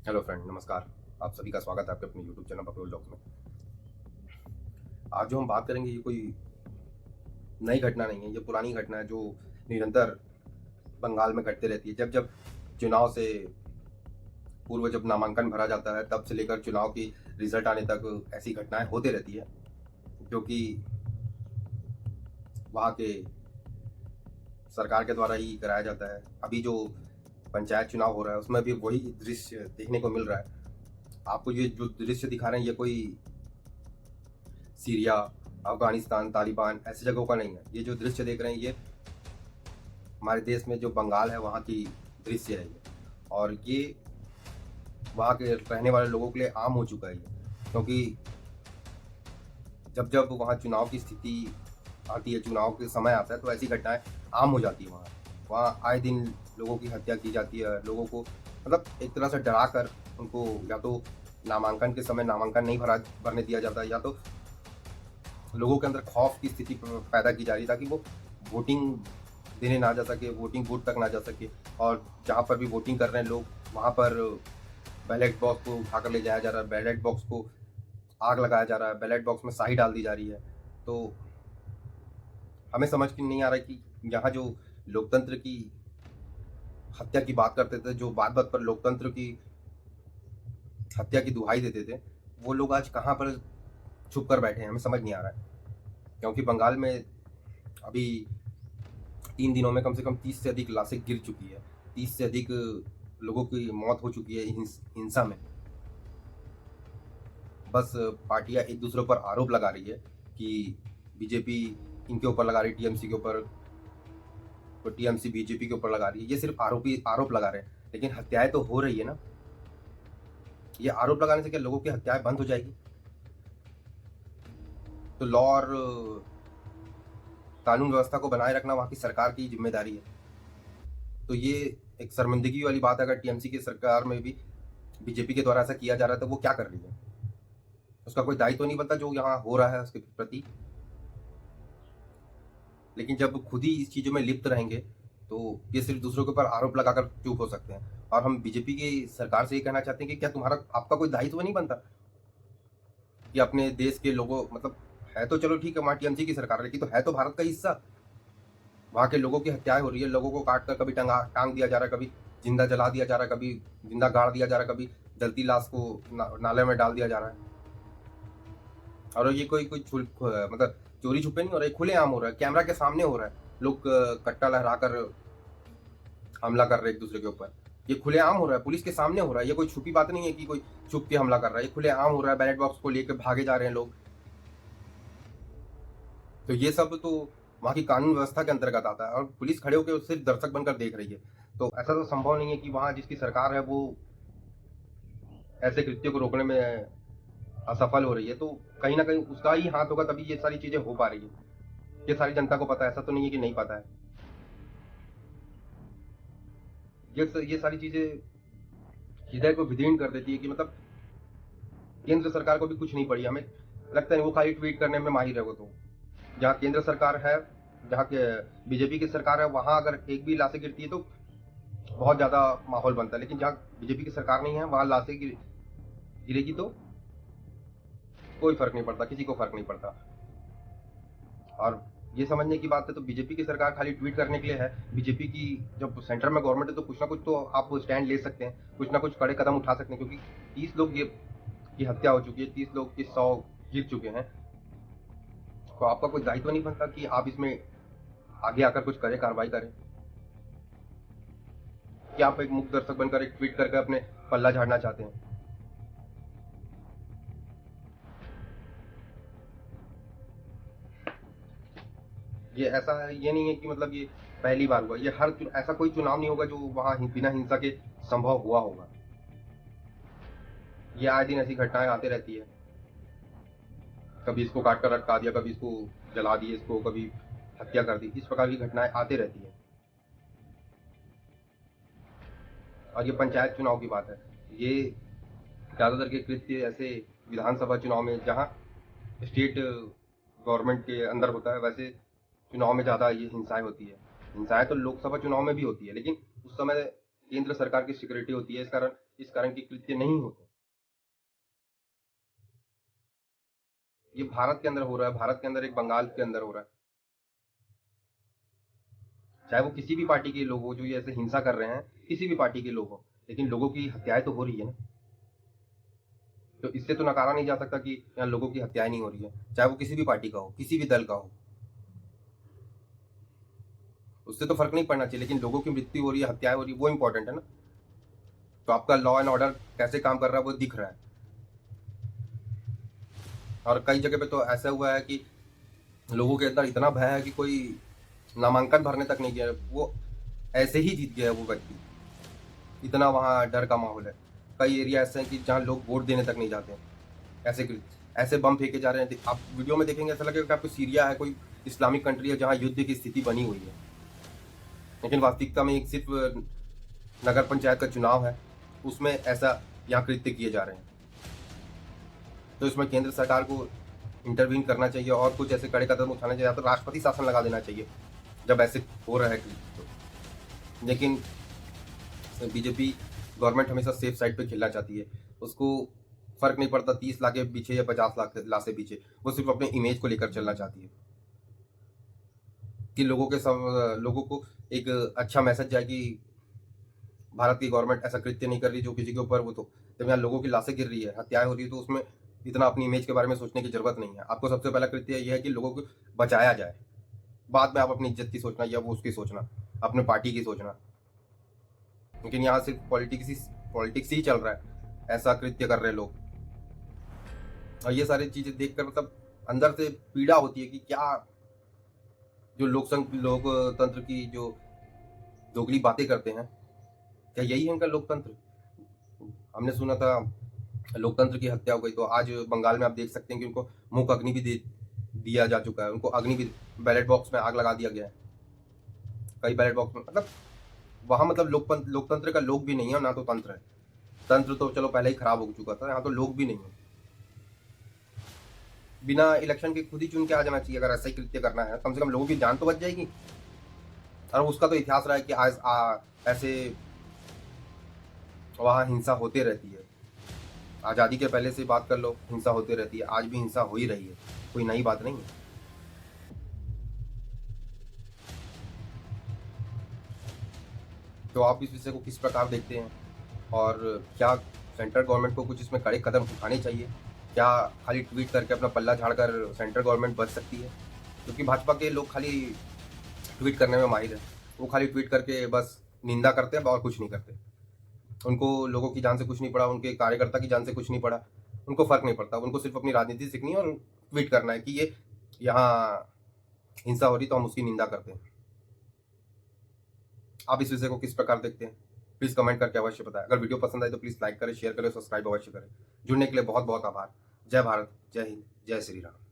Hello friend, नमस्कार। आप सभी का स्वागत है आपके अपने यूट्यूब चैनल बकरोल ब्लॉग्स में। आज जो हम बात करेंगे ये कोई नई घटना नहीं है, ये पुरानी घटना है जो निरंतर बंगाल में घटती रहती है। जब जब चुनाव से पूर्व जब नामांकन भरा जाता है तब से लेकर चुनाव की रिजल्ट आने तक ऐसी घटनाएं होती रहती है, जो कि वहाँ के सरकार के द्वारा ही कराया जाता है। अभी जो पंचायत चुनाव हो रहा है उसमें भी वही दृश्य देखने को मिल रहा है। आपको ये जो दृश्य दिखा रहे हैं ये कोई सीरिया, अफगानिस्तान, तालिबान ऐसी जगहों का नहीं है। ये जो दृश्य देख रहे हैं ये हमारे देश में जो बंगाल है वहाँ की दृश्य है ये। और ये वहाँ के रहने वाले लोगों के लिए आम हो चुका है ये, क्योंकि जब जब वहाँ चुनाव की स्थिति आती है, चुनाव के समय आता है, तो ऐसी घटनाएं आम हो जाती है। वहाँ वहाँ आए दिन लोगों की हत्या की जाती है। लोगों को मतलब एक तरह से डरा कर उनको या तो नामांकन के समय नामांकन नहीं भरने दिया जाता है, या तो लोगों के अंदर खौफ की स्थिति पैदा की जा रही है ताकि वो वोटिंग देने ना जा सके, वोटिंग बूथ तक ना जा सके। और जहाँ पर भी वोटिंग कर रहे हैं लोग वहाँ पर बैलेट बॉक्स को उठाकर ले जाया जा रहा है, बैलेट बॉक्स को आग लगाया जा रहा है, बैलेट बॉक्स में स्याही डाल दी जा रही है। तो हमें समझ में नहीं आ रहा है कि यहाँ जो लोकतंत्र की हत्या की बात करते थे, जो बात बात पर लोकतंत्र की हत्या की दुहाई देते थे, वो लोग आज कहाँ पर छुप कर बैठे हैं हमें समझ नहीं आ रहा है। क्योंकि बंगाल में अभी 3 दिनों में कम से कम 30 से अधिक लाशें गिर चुकी है, 30 से अधिक लोगों की मौत हो चुकी है हिंसा में। बस पार्टियां एक दूसरे पर आरोप लगा रही है कि बीजेपी इनके ऊपर लगा रही है, टीएमसी के ऊपर, तो टीएमसी बीजेपी के ऊपर लगा रही है। ये सिर्फ आरोप लगा रहे हैं, लेकिन हत्याएं तो हो रही है ना। ये आरोप लगाने से क्या लोगों की हत्याएं बंद हो जाएगी? तो लॉ और कानून व्यवस्था को बनाए रखना वहां की सरकार की जिम्मेदारी है। तो ये एक शर्मिंदगी वाली बात है अगर टीएमसी की सरकार में भी बीजेपी के द्वारा ऐसा किया जा रहा है तो वो क्या कर रही है? उसका कोई दायित्व नहीं बनता जो यहाँ हो रहा है उसके प्रति। लेकिन जब खुद ही इस चीजों में लिप्त रहेंगे तो ये सिर्फ दूसरों के ऊपर आरोप लगाकर चुप हो सकते हैं। और हम बीजेपी की सरकार से ये कहना चाहते हैं कि क्या आपका कोई दायित्व नहीं बनता कि अपने देश के लोगों मतलब, है तो चलो ठीक है वहाँ टीएमसी की सरकार है, लेकिन तो है तो भारत का हिस्सा। वहाँ के लोगों की हत्याएं हो रही है, लोगों को काट कर कभी टांग दिया जा रहा है, कभी जिंदा जला दिया जा रहा है, कभी जिंदा गाड़ दिया जा रहा है, कभी जलती लाश को नाले में डाल दिया जा रहा है। और ये कोई कोई मतलब चोरी छुपे नहीं हो रहा है, खुलेआम हो रहा है, कैमरा के सामने हो रहा है। लोग कट्टा लहरा कर हमला कर रहे हैं एक दूसरे के ऊपर। ये खुलेआम हो रहा है, पुलिस के सामने हो रहा है। ये कोई छुपी बात नहीं है कि कोई छुप के हमला कर रहा है, ये खुलेआम हो रहा है। बैलेट बॉक्स को लेकर भागे जा रहे हैं लोग। तो ये सब तो वहाँ की कानून व्यवस्था के अंतर्गत आता है, और पुलिस खड़े होकर सिर्फ दर्शक बनकर देख रही है। तो ऐसा तो संभव नहीं है कि वहाँ जिसकी सरकार है वो ऐसे कृत्यों को रोकने में असफल हो रही है। तो कहीं ना कहीं उसका ही हाथ होगा तभी ये सारी चीजें हो पा रही है। ये सारी जनता को पता है, ऐसा तो नहीं है कि नहीं पता है। ये सारी चीजें हृदय को विदीर्ण कर देती है कि मतलब केंद्र सरकार को भी कुछ नहीं पड़ी। हमें लगता है वो खाली ट्वीट करने में माहिर है। वो तो जहाँ केंद्र सरकार है, जहाँ के बीजेपी की सरकार है, वहां अगर एक भी लाशें गिरती है तो बहुत ज्यादा माहौल बनता है। लेकिन जहाँ बीजेपी की सरकार नहीं है वहां लाशें गिरेगी तो कोई फर्क नहीं पड़ता, किसी को फर्क नहीं पड़ता। और ये समझने की बात है तो बीजेपी की सरकार खाली ट्वीट करने के लिए है। बीजेपी की जब सेंटर में गवर्नमेंट है तो कुछ ना कुछ तो आप स्टैंड ले सकते हैं, कुछ ना कुछ कड़े कदम उठा सकते हैं। क्योंकि 30 लोग ये की हत्या हो चुकी है, 30 लोग की 100 गिर चुके हैं। तो आपका कोई दायित्व नहीं बनता कि आप इसमें आगे आकर कुछ करें, कार्रवाई करें? कि आप एक मुक्त दर्शक बनकर एक ट्वीट करके अपने पल्ला झाड़ना चाहते हैं? ये ऐसा है, ये नहीं है कि मतलब ये पहली बार हुआ। ये ऐसा कोई चुनाव नहीं होगा जो वहां बिना हिंसा के संभव हुआ होगा। ये आए दिन ऐसी घटनाएं आती रहती है। कभी इसको काट कर लटका दिया, कभी इसको जला दिए, इसको कभी हत्या कर दी, इस प्रकार की घटनाएं आती रहती है। और ये पंचायत चुनाव की बात है। ये ज्यादातर के कृत्य ऐसे विधानसभा चुनाव में, जहाँ स्टेट गवर्नमेंट के अंदर होता है, वैसे चुनाव में ज्यादा ये हिंसाएं होती है। हिंसाएं तो लोकसभा चुनाव में भी होती है, लेकिन उस समय केंद्र सरकार की सिक्योरिटी होती है, इस कारण की कृत्य नहीं होते। ये भारत के अंदर हो रहा है, भारत के अंदर एक बंगाल के अंदर हो रहा है। चाहे वो किसी भी पार्टी के लोग हो जो ये ऐसे हिंसा कर रहे हैं, किसी भी पार्टी के लोग हो, लेकिन लोगों की हत्याएं तो हो रही है ना। तो इससे तो नकारा नहीं जा सकता कि यहाँ लोगों की हत्याएं नहीं हो रही है, चाहे वो किसी भी पार्टी का हो, किसी भी दल का हो। उससे तो फर्क नहीं पड़ना चाहिए, लेकिन लोगों की मृत्यु हो रही है, हत्याएं हो रही है, वो इंपॉर्टेंट है ना। तो आपका लॉ एंड ऑर्डर कैसे काम कर रहा है वो दिख रहा है। और कई जगह पे तो ऐसा हुआ है कि लोगों के अंदर इतना भय है कि कोई नामांकन भरने तक नहीं गया, वो ऐसे ही जीत गया वो व्यक्ति। इतना वहाँ डर का माहौल है। कई एरिया ऐसे हैं कि जहाँ लोग वोट देने तक नहीं जाते हैं। ऐसे बम फेंके जा रहे हैं, आप वीडियो में देखेंगे ऐसा लगेगा कि आपको सीरिया है, कोई इस्लामिक कंट्री है जहाँ युद्ध की स्थिति बनी हुई है। लेकिन वास्तविकता में एक सिर्फ नगर पंचायत का चुनाव है, उसमें ऐसा यहाँ कृत्य किए जा रहे हैं। तो इसमें केंद्र सरकार को इंटरवीन करना चाहिए और कुछ ऐसे कड़े कदम उठाने चाहिए, या तो राष्ट्रपति शासन लगा देना चाहिए जब ऐसे हो रहा है तो। लेकिन बीजेपी गवर्नमेंट हमेशा सेफ साइड पे खेलना चाहती है। उसको फर्क नहीं पड़ता 30 लाख के पीछे या 50 लाख से पीछे, वो सिर्फ अपने इमेज को लेकर चलना चाहती है कि लोगों को एक अच्छा मैसेज जाए कि भारत की गवर्नमेंट ऐसा कृत्य नहीं कर रही जो किसी के ऊपर वो। तो जब यहाँ लोगों की लाशें गिर रही है, हत्याएं हो रही है, तो उसमें इतना अपनी इमेज के बारे में सोचने की जरूरत नहीं है। आपको सबसे पहला कृत्य यह है कि लोगों को बचाया जाए, बाद में आप अपनी इज्जत की सोचना या वो उसकी सोचना, अपने पार्टी की सोचना। लेकिन यहाँ सिर्फ पॉलिटिक्स ही चल रहा है, ऐसा कृत्य कर रहे लोग। और ये सारी चीजें देखकर मतलब अंदर से पीड़ा होती है कि क्या जो लोकतंत्र की जो दोगली बातें करते हैं, क्या यही है इनका लोकतंत्र? हमने सुना था लोकतंत्र की हत्या हो गई, तो आज बंगाल में आप देख सकते हैं कि उनको मुख अग्नि भी दिया जा चुका है। उनको अग्नि भी, बैलेट बॉक्स में आग लगा दिया गया है कई बैलेट बॉक्स में। मतलब वहां मतलब लोकतंत्र का लोग भी नहीं है, ना तो तंत्र है। तंत्र तो चलो पहले ही खराब हो चुका था, यहाँ तो लोग भी नहीं है। बिना इलेक्शन के खुद ही चुन के आ जाना चाहिए। अगर ऐसा ही कृत्य करना है, कम से कम लोगों की जान तो बच जाएगी। और उसका तो इतिहास रहा है कि आज ऐसे वहाँ हिंसा होते रहती है। आज़ादी के पहले से बात कर लो, हिंसा होती रहती है, आज भी हिंसा हो ही रही है, कोई नई बात नहीं है। तो आप इस विषय को किस प्रकार देखते हैं, और क्या सेंट्रल गवर्नमेंट को कुछ इसमें कड़े कदम उठाने चाहिए? क्या खाली ट्वीट करके अपना पल्ला झाड़कर सेंट्रल गवर्नमेंट बच सकती है? क्योंकि भाजपा के लोग खाली ट्वीट करने में माहिर है। वो खाली ट्वीट करके बस निंदा करते हैं और कुछ नहीं करते। उनको लोगों की जान से कुछ नहीं पड़ा, उनके कार्यकर्ता की जान से कुछ नहीं पड़ा, उनको फर्क नहीं पड़ता। उनको सिर्फ अपनी राजनीति सीखनी है और ट्वीट करना है कि ये यहाँ हिंसा हो रही तो हम उसकी निंदा करते हैं। आप इस विषय को किस प्रकार देखते हैं? प्लीज कमेंट करके अवश्य बताएं। अगर वीडियो पसंद आए तो प्लीज लाइक करें, शेयर करें, सब्सक्राइब अवश्य करें। जुड़ने के लिए बहुत बहुत आभार। जय भारत, जय हिंद, जय श्री राम।